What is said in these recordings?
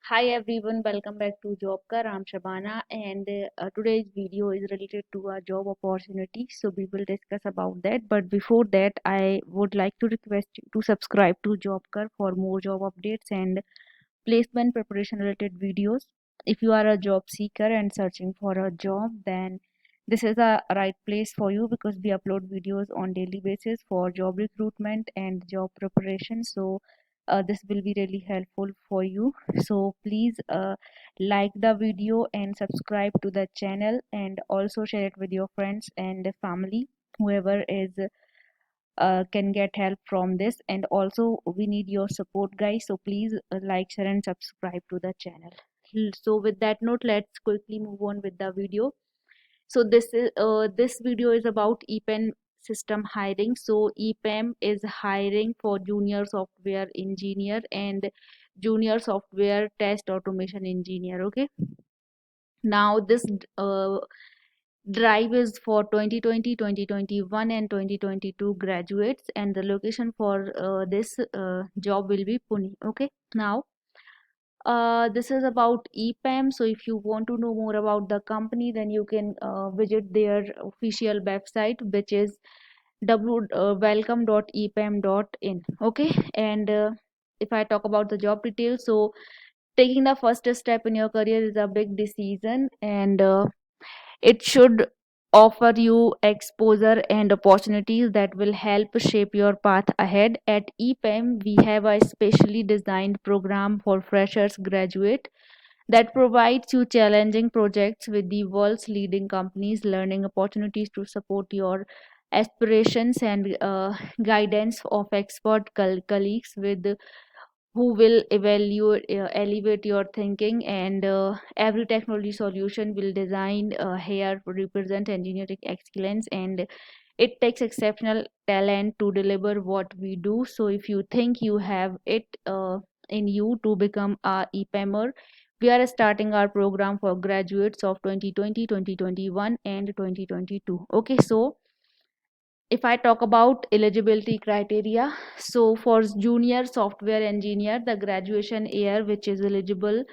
Hi everyone, welcome back to Jobkar. I'm Shabana, and today's video is related to a job opportunity. So we will discuss about that. But before that, I would like to request you to subscribe to Jobkar for more job updates and placement preparation related videos. If you are a job seeker and searching for a job, then this is a right place for you because we upload videos on daily basis for job recruitment and job preparation. So this will be really helpful for you. So please like the video and subscribe to the channel, and also share it with your friends and family, whoever is can get help from this. And also we need your support, guys, so please like, share and subscribe to the channel. So with that note, let's quickly move on with the video. So this video is about EPAM system hiring. So EPAM is hiring for junior software engineer and junior software test automation engineer. Okay, now this uh, drive is for 2020, 2021 and 2022 graduates, and the location for this job will be Pune. Okay, now this is about EPAM. So if you want to know more about the company, then you can visit their official website, which is welcome.epam.in. Okay, and if I talk about the job details, so taking the first step in your career is a big decision, and it should offer you exposure and opportunities that will help shape your path ahead. At EPAM, we have a specially designed program for freshers graduate that provides you challenging projects with the world's leading companies, learning opportunities to support your aspirations, and guidance of expert colleagues with who will elevate your thinking. And every technology solution will design here to represent engineering excellence, and it takes exceptional talent to deliver what we do. So if you think you have it in you to become a EPAMer, we are starting our program for graduates of 2020, 2021 and 2022. Okay, so if I talk about eligibility criteria, so for junior software engineer, the graduation year which is eligible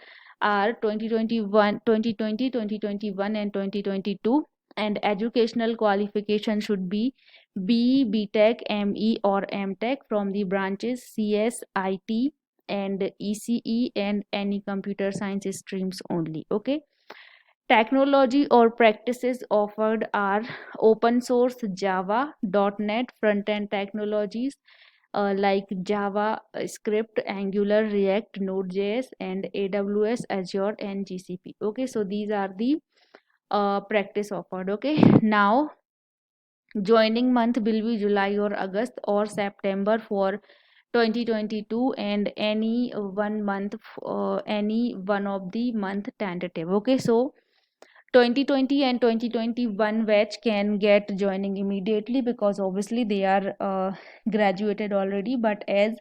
are 2021, 2020, 2021 and 2022, and educational qualification should be BTech, ME or MTech from the branches CS, IT and ECE and any computer science streams only. Okay, technology or practices offered are open source Java, .NET, front-end technologies like Java, Script, Angular, React, Node.js, and AWS, Azure, and GCP. Okay, so these are the practice offered. Okay, now joining month will be July or August or September for 2022, and any one month, any one of the month tentative. Okay, so 2020 and 2021 batch can get joining immediately because obviously they are graduated already. But as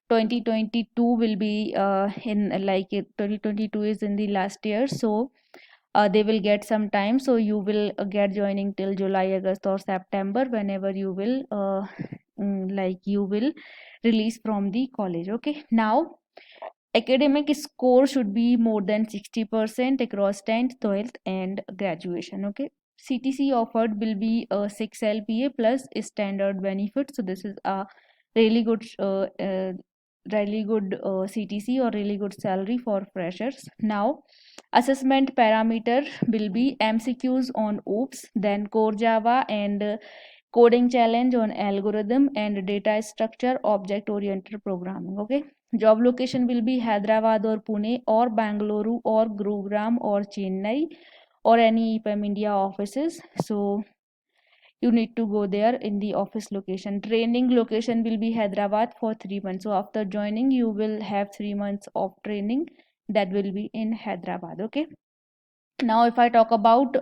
2022 will be in like 2022 is in the last year, so they will get some time. So you will get joining till July, August or September, whenever you will like you will release from the college. Okay, now academic score should be more than 60% across 10th, 12th and graduation. Okay, CTC offered will be 6 LPA plus standard benefits. So this is a really good CTC or really good salary for freshers. Now assessment parameter will be MCQs on OOPS, then core Java and coding challenge on algorithm and data structure object oriented programming. Okay, job location will be Hyderabad or Pune or Bangalore or Gurugram or Chennai or any EPAM India offices. So you need to go there in the office location. Training location will be Hyderabad for 3 months. So after joining, you will have 3 months of training that will be in Hyderabad. Okay, now if I talk about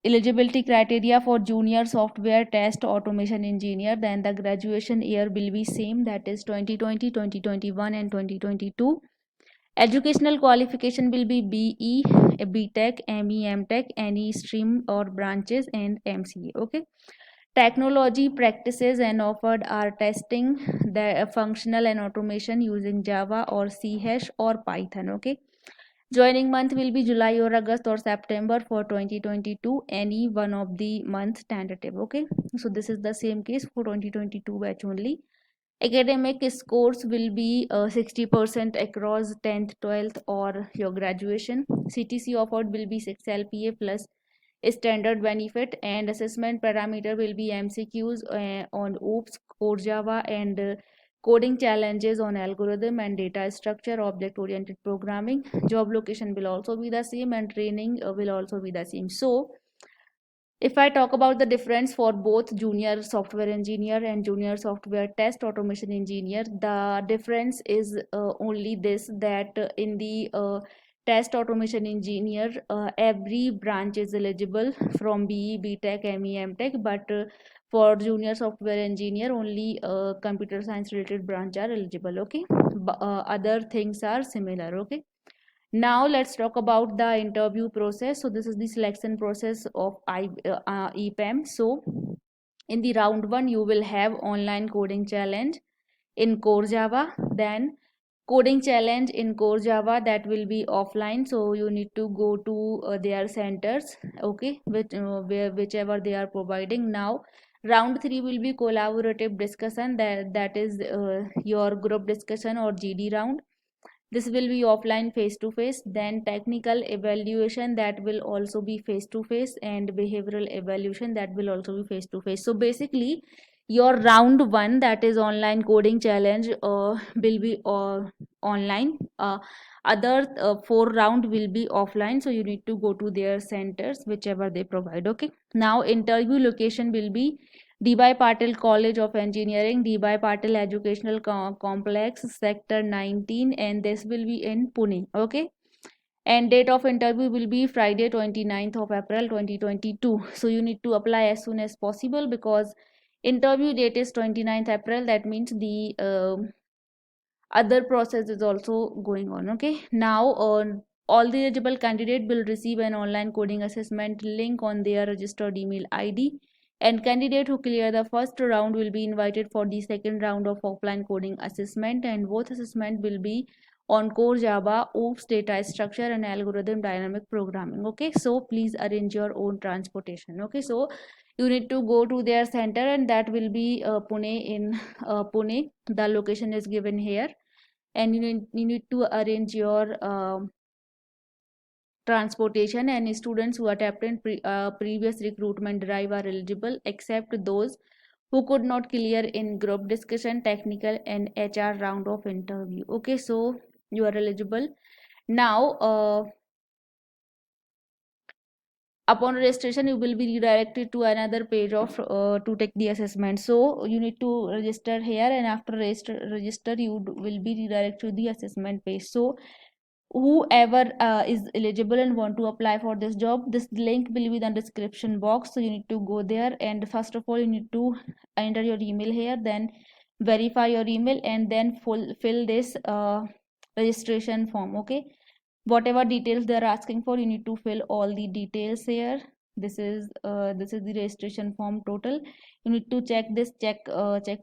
eligibility criteria for junior software test automation engineer, then the graduation year will be same, that is 2020, 2021 and 2022. Educational qualification will be BE, BTech, ME, MTech, any stream or branches and MCA. Okay, Technology practices and offered are testing, the functional and automation using Java or C hash or Python. Okay. Joining month will be July or August or September for 2022. Any one of the months tentative. Okay. So this is the same case for 2022 batch only. Academic scores will be 60% across 10th, 12th or your graduation. CTC offered will be 6 LPA plus standard benefit, and assessment parameter will be MCQs on OOPS, Core Java, and coding challenges on algorithm and data structure, object oriented programming. Job location will also be the same, and training will also be the same. So if I talk about the difference for both junior software engineer and junior software test automation engineer, the difference is only this, that in the test automation engineer, every branch is eligible from BE, BTech, ME, MTech, but for junior software engineer, only computer science related branch are eligible. Okay, other things are similar. Okay. Now let's talk about the interview process. So this is the selection process of EPAM. So in the round one, you will have online coding challenge in core Java. Then coding challenge in core Java, that will be offline. So you need to go to their centers, okay, whichever they are providing. Now round three will be collaborative discussion. That is your group discussion or GD round. This will be offline, face to face. Then technical evaluation, that will also be face to face, and behavioral evaluation, that will also be face to face. So basically your round one, that is online coding challenge, will be online. Other four round will be offline, so you need to go to their centers whichever they provide. Okay. Now interview location will be D.Y. Patil College of Engineering, D.Y. Patil Educational Complex, Sector 19, and this will be in Pune. Okay. And date of interview will be Friday 29th of April 2022. So you need to apply as soon as possible, because interview date is 29th April. That means the other process is also going on. Okay. Now all the eligible candidate will receive an online coding assessment link on their registered email ID, and candidate who clear the first round will be invited for the second round of offline coding assessment, and both assessment will be on core Java, OOPS, data structure, and algorithm dynamic programming. Okay. So please arrange your own transportation. Okay. So you need to go to their center, and that will be Pune. In Pune, the location is given here, and you need to arrange your transportation. And students who attempted previous recruitment drive are eligible, except those who could not clear in group discussion, technical, and HR round of interview. Okay. So you are eligible. Now upon registration, you will be redirected to another page of to take the assessment. So you need to register here, and after register you will be redirected to the assessment page. So whoever is eligible and want to apply for this job, this link will be in the description box. So you need to go there, and first of all you need to enter your email here, then verify your email, and then fill this registration form. Okay. Whatever details they are asking for, you need to fill all the details here. This is the registration form total. You need to check this check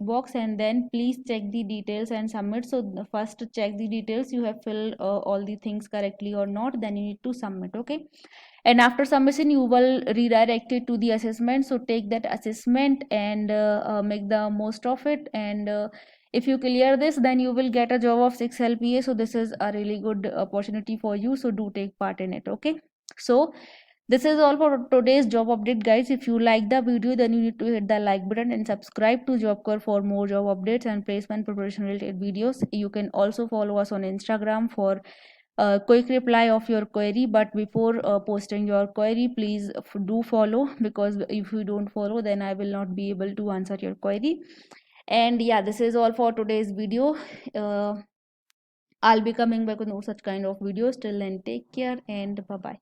box, and then please check the details and submit. So first check the details, you have filled all the things correctly or not, then you need to submit. Okay. And after submission, you will redirect it to the assessment. So take that assessment and make the most of it, and if you clear this, then you will get a job of 6 LPA. So this is a really good opportunity for you, so do take part in it. Okay. So this is all for today's job update, guys. If you like the video, then you need to hit the like button and subscribe to Jobker for more job updates and placement preparation related videos. You can also follow us on Instagram for quick reply of your query. But before posting your query, please do follow, because if you don't follow, then I will not be able to answer your query. And yeah, this is all for today's video. uh, I'll be coming back with no such kind of videos. Till then, take care and bye bye.